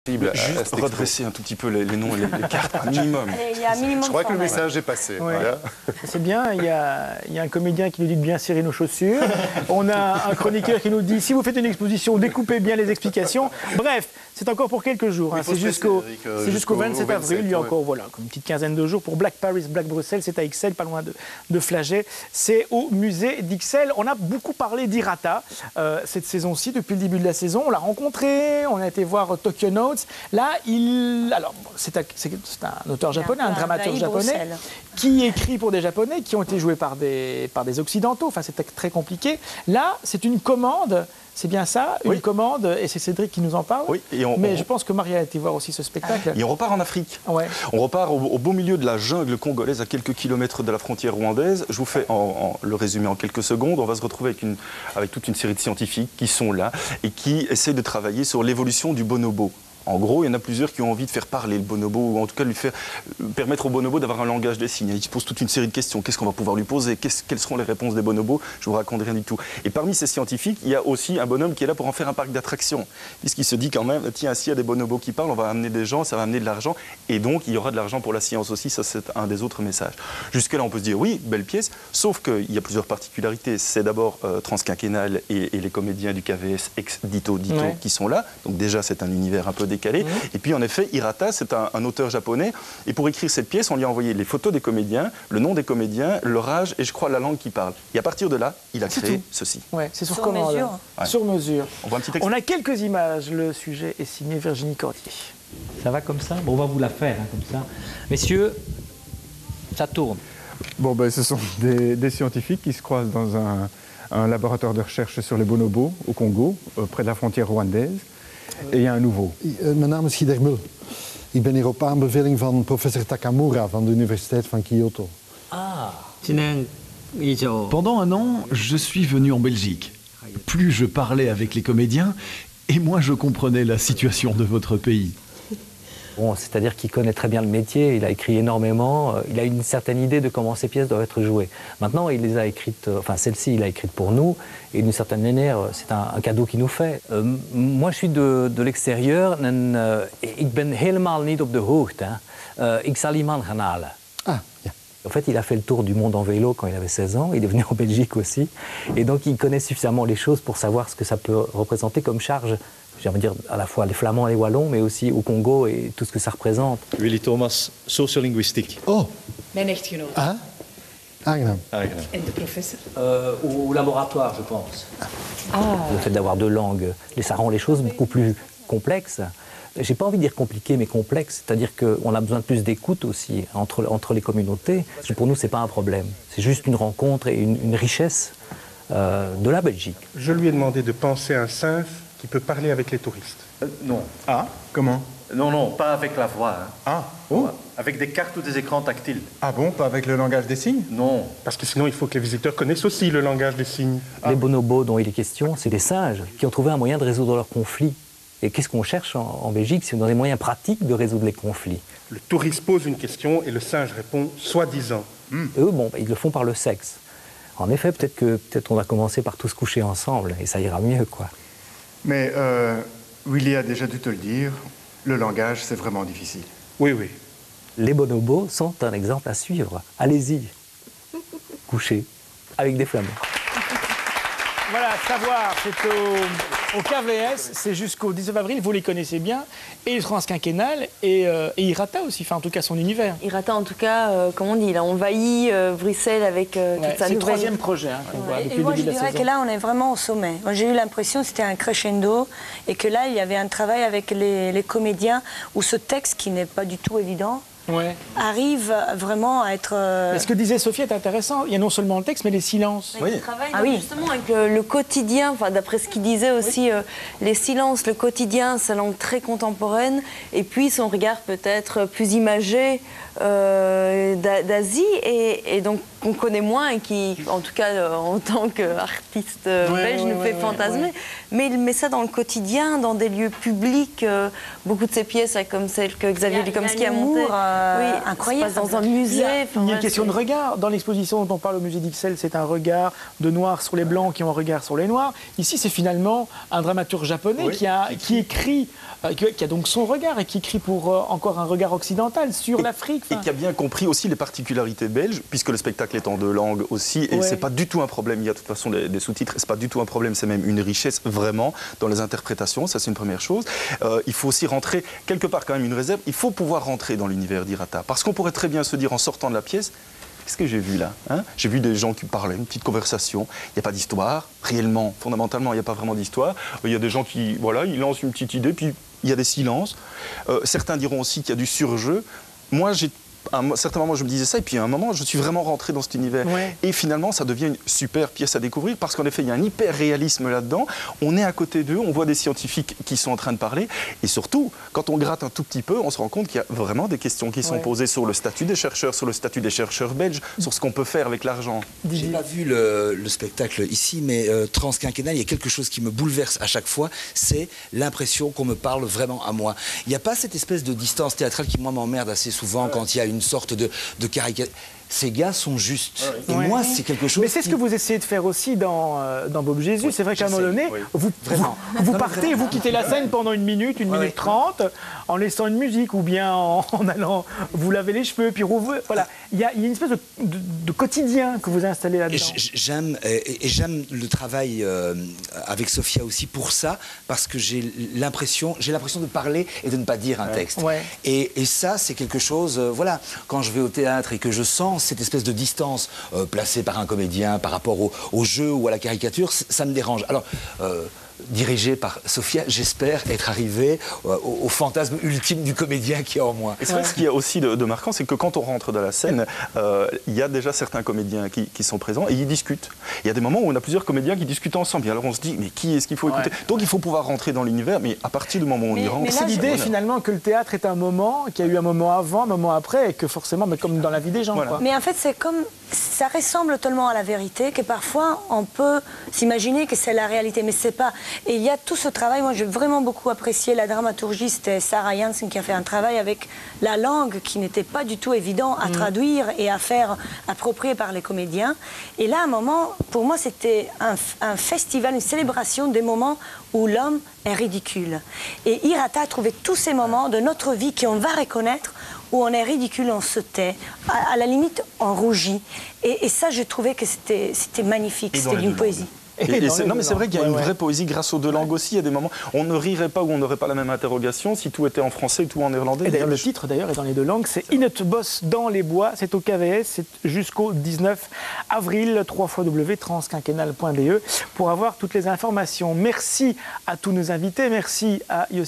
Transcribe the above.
Juste redresser un tout petit peu les noms et les cartes, un minimum. Il y a un minimum. Je crois que le message est passé. Ouais. Voilà. C'est bien, il y a un comédien qui nous dit de bien serrer nos chaussures. On a un chroniqueur qui nous dit, si vous faites une exposition, découpez bien les explications. Bref, c'est encore pour quelques jours. Hein. C'est jusqu'au 27 avril. Il y a encore une petite quinzaine de jours pour Black Paris, Black Bruxelles. C'est à Ixelles, pas loin de Flagey. C'est au musée d'Ixelles. On a beaucoup parlé d'Hirata cette saison-ci, depuis le début de la saison. On l'a rencontré, on a été voir Tokyo Notes. Là, c'est un auteur japonais, un dramaturge japonais, qui écrit pour des Japonais, qui ont été joués par des Occidentaux. Enfin, c'était très compliqué. Là, c'est une commande. C'est bien ça, une commande, et c'est Cédric qui nous en parle. Oui, mais je pense que Maria a été voir aussi ce spectacle. Et on repart en Afrique. Ouais. On repart au beau milieu de la jungle congolaise, à quelques kilomètres de la frontière rwandaise. Je vous fais le résumé en quelques secondes. On va se retrouver avec toute une série de scientifiques qui sont là et qui essaient de travailler sur l'évolution du bonobo. En gros, il y en a plusieurs qui ont envie de faire parler le bonobo, ou en tout cas permettre au bonobo d'avoir un langage des signes. Ils se posent toute une série de questions. Qu'est-ce qu'on va pouvoir lui poser? Quelles seront les réponses des bonobos? Je vous raconte rien du tout. Et parmi ces scientifiques, il y a aussi un bonhomme qui est là pour en faire un parc d'attractions. Puisqu'il se dit quand même, tiens, s'il y a des bonobos qui parlent, on va amener des gens, ça va amener de l'argent. Et donc, il y aura de l'argent pour la science aussi. Ça, c'est un des autres messages. Jusque-là, on peut se dire, oui, belle pièce. Sauf qu'il y a plusieurs particularités. C'est d'abord Transquinquennal et les comédiens du KVS ex-Dito qui sont là. Donc déjà, c'est un univers un peu décalé. Et puis en effet, Hirata, c'est un auteur japonais. Et pour écrire cette pièce, on lui a envoyé les photos des comédiens, le nom des comédiens, leur âge et je crois la langue qu'ils parlent. Et à partir de là, il a créé ceci. Ouais, c'est sur commande. Mesure. Ouais. Sur mesure. On voit un petit texte. On a quelques images. Le sujet est signé Virginie Cordier. Ça va comme ça? Bon, on va vous la faire comme ça. Messieurs, ça tourne. Bon, ben, ce sont des scientifiques qui se croisent dans un laboratoire de recherche sur les bonobos au Congo, près de la frontière rwandaise. Et il y a un nouveau. Mijn naam is Guider Mul. Ik ben hier op aanbeveling van professor Takamura van de Universiteit van Kyoto. Pendant un an, je suis venu en Belgique. Plus je parlais avec les comédiens, et moins je comprenais la situation de votre pays. Bon, c'est-à-dire qu'il connaît très bien le métier, il a écrit énormément, il a une certaine idée de comment ces pièces doivent être jouées. Maintenant, il les a écrites, enfin celle-ci, il l'a écrite pour nous, et d'une certaine manière, c'est un cadeau qu'il nous fait. Moi, je suis de l'extérieur, ik ben helemaal niet op de hoogte. Ik zal iemand gaan halen. Ah, ja. En fait, il a fait le tour du monde en vélo quand il avait 16 ans, il est venu en Belgique aussi, et donc il connaît suffisamment les choses pour savoir ce que ça peut représenter comme charge. J'ai envie de dire à la fois les Flamands et les Wallons, mais aussi au Congo et tout ce que ça représente. Willy Thomas, sociolinguïstique. Oh. Mijn echtgenoot. Ah, aangenaam. En de professeur? Au laboratoire, je pense. Ah. Le fait d'avoir deux langues, ça rend les choses beaucoup plus complexes. J'ai pas envie de dire compliqué, mais complexe. C'est-à-dire qu'on a besoin de plus d'écoute aussi entre les communautés. Parce que pour nous, c'est pas un problème. C'est juste une rencontre et une richesse de la Belgique. Je lui ai demandé de penser à un singe qui peut parler avec les touristes. Non. Ah, comment? Non, pas avec la voix. Hein. Ah, oh. Avec des cartes ou des écrans tactiles. Ah bon, pas avec le langage des signes? Non. Parce que sinon, il faut que les visiteurs connaissent aussi le langage des signes. Les bonobos dont il est question, c'est des singes qui ont trouvé un moyen de résoudre leurs conflits. Et qu'est-ce qu'on cherche en Belgique? C'est dans des moyens pratiques de résoudre les conflits. Le touriste pose une question et le singe répond soi-disant. Eux, bon, ils le font par le sexe. En effet, peut-être on va commencer par tous coucher ensemble et ça ira mieux, quoi. Mais Willy a déjà dû te le dire, le langage, c'est vraiment difficile. Oui, oui. Les bonobos sont un exemple à suivre. Allez-y, couchez avec des flamands. Voilà, savoir, c'est au KVS, c'est jusqu'au 19 avril, vous les connaissez bien, et le Transquinquennal et Hirata aussi, enfin en tout cas son univers. Hirata en tout cas, comme on dit, il a envahi Bruxelles avec toute sa nouvelle... C'est le troisième projet qu'on voit depuis le moi, début de la saison. je dirais que là, on est vraiment au sommet. Moi, j'ai eu l'impression que c'était un crescendo et que là, il y avait un travail avec les comédiens où ce texte, qui n'est pas du tout évident, arrive vraiment à être... Mais ce que disait Sophie est intéressant. Il y a non seulement le texte, mais les silences. Il travaille justement avec le quotidien, d'après ce qu'il disait aussi, les silences, le quotidien, sa langue très contemporaine, et puis son regard peut-être plus imagé d'Asie, et donc qu'on connaît moins, et qui, en tout cas en tant qu'artiste belge, nous fait fantasmer. Mais il met ça dans le quotidien, dans des lieux publics. Beaucoup de ses pièces, comme celle que Xavier Likomski a montée. Incroyable. Dans un musée. Il y a une question de regard. Dans l'exposition dont on parle au musée d'Ixelles, c'est un regard de noirs sur les blancs qui ont un regard sur les noirs. Ici, c'est finalement un dramaturge japonais qui écrit qui a donc son regard et qui écrit pour encore un regard occidental sur l'Afrique. Et qui a bien compris aussi les particularités belges, puisque le spectacle est en 2 langues aussi, et c'est pas du tout un problème. Il y a de toute façon des sous-titres, c'est pas du tout un problème, c'est même une richesse vraiment dans les interprétations, ça c'est une première chose. Il faut aussi rentrer, quelque part quand même une réserve, il faut pouvoir rentrer dans l'univers d'Hirata, parce qu'on pourrait très bien se dire en sortant de la pièce, qu'est-ce que j'ai vu là, hein? J'ai vu des gens qui parlaient, une petite conversation, il n'y a pas d'histoire, réellement, fondamentalement, il n'y a pas vraiment d'histoire. Il y a des gens qui, voilà, ils lancent une petite idée, puis il y a des silences. Certains diront aussi qu'il y a du surjeu. Moi, à un certain moment, je me disais ça, et puis à un moment, je suis vraiment rentré dans cet univers. Et finalement, ça devient une super pièce à découvrir, parce qu'en effet, il y a un hyper-réalisme là-dedans. On est à côté d'eux, on voit des scientifiques qui sont en train de parler, et surtout, quand on gratte un tout petit peu, on se rend compte qu'il y a vraiment des questions qui sont posées sur le statut des chercheurs, sur le statut des chercheurs belges, sur ce qu'on peut faire avec l'argent. J'ai pas vu le spectacle ici, mais Transquinquennal, il y a quelque chose qui me bouleverse à chaque fois, c'est l'impression qu'on me parle vraiment à moi. Il n'y a pas cette espèce de distance théâtrale qui, moi, m'emmerde assez souvent quand il y a une sorte de caricature. Ces gars sont justes. Et moi, c'est quelque chose. Mais c'est ce que vous essayez de faire aussi dans Bob Jésus. C'est vrai qu'à un moment donné, vous partez, vous quittez la scène pendant 1 minute, 1 minute 30, en laissant une musique, ou bien en allant vous laver les cheveux, puis voilà. Il y a une espèce de quotidien que vous installez là-dedans. J'aime le travail avec Sophia aussi pour ça, parce que j'ai l'impression de parler et de ne pas dire un texte. Et ça, c'est quelque chose. Voilà, quand je vais au théâtre et que je sens cette espèce de distance placée par un comédien par rapport au jeu ou à la caricature, ça me dérange. Alors, dirigé par Sophia, j'espère être arrivé au fantasme ultime du comédien qui est en moi. Et c'est vrai que ce qu'il y a aussi de marquant, c'est que quand on rentre dans la scène, il y a déjà certains comédiens qui sont présents et ils discutent. Il y a des moments où on a plusieurs comédiens qui discutent ensemble. Et alors on se dit, mais qui est-ce qu'il faut écouter? Donc il faut pouvoir rentrer dans l'univers, mais à partir du moment où on y rentre... C'est l'idée finalement que le théâtre est un moment, qu'il y a eu un moment avant, un moment après, et que forcément, mais comme dans la vie des gens. Quoi. Mais en fait, c'est comme... Ça ressemble tellement à la vérité que parfois on peut s'imaginer que c'est la réalité, mais c'est pas. Et il y a tout ce travail. Moi, j'ai vraiment beaucoup apprécié la dramaturgiste Sarah Janssen qui a fait un travail avec la langue qui n'était pas du tout évident à traduire et à faire approprier par les comédiens. Et là, à un moment, pour moi, c'était un festival, une célébration des moments où l'homme est ridicule. Et Hirata a trouvé tous ces moments de notre vie qu'on va reconnaître, où on est ridicule, on se tait, à la limite on rougit. Et ça, je trouvais que c'était magnifique, c'était d'une poésie. Non, mais c'est vrai qu'il y a une vraie poésie grâce aux 2 langues aussi. Il y a des moments où on ne rirait pas, où on n'aurait pas la même interrogation si tout était en français ou tout en néerlandais. Et d'ailleurs, le titre d'ailleurs est dans les 2 langues, c'est Inet Boss dans les bois. C'est au KVS, c'est jusqu'au 19 avril, www.transquinquennal.be pour avoir toutes les informations. Merci à tous nos invités, merci à Yossi.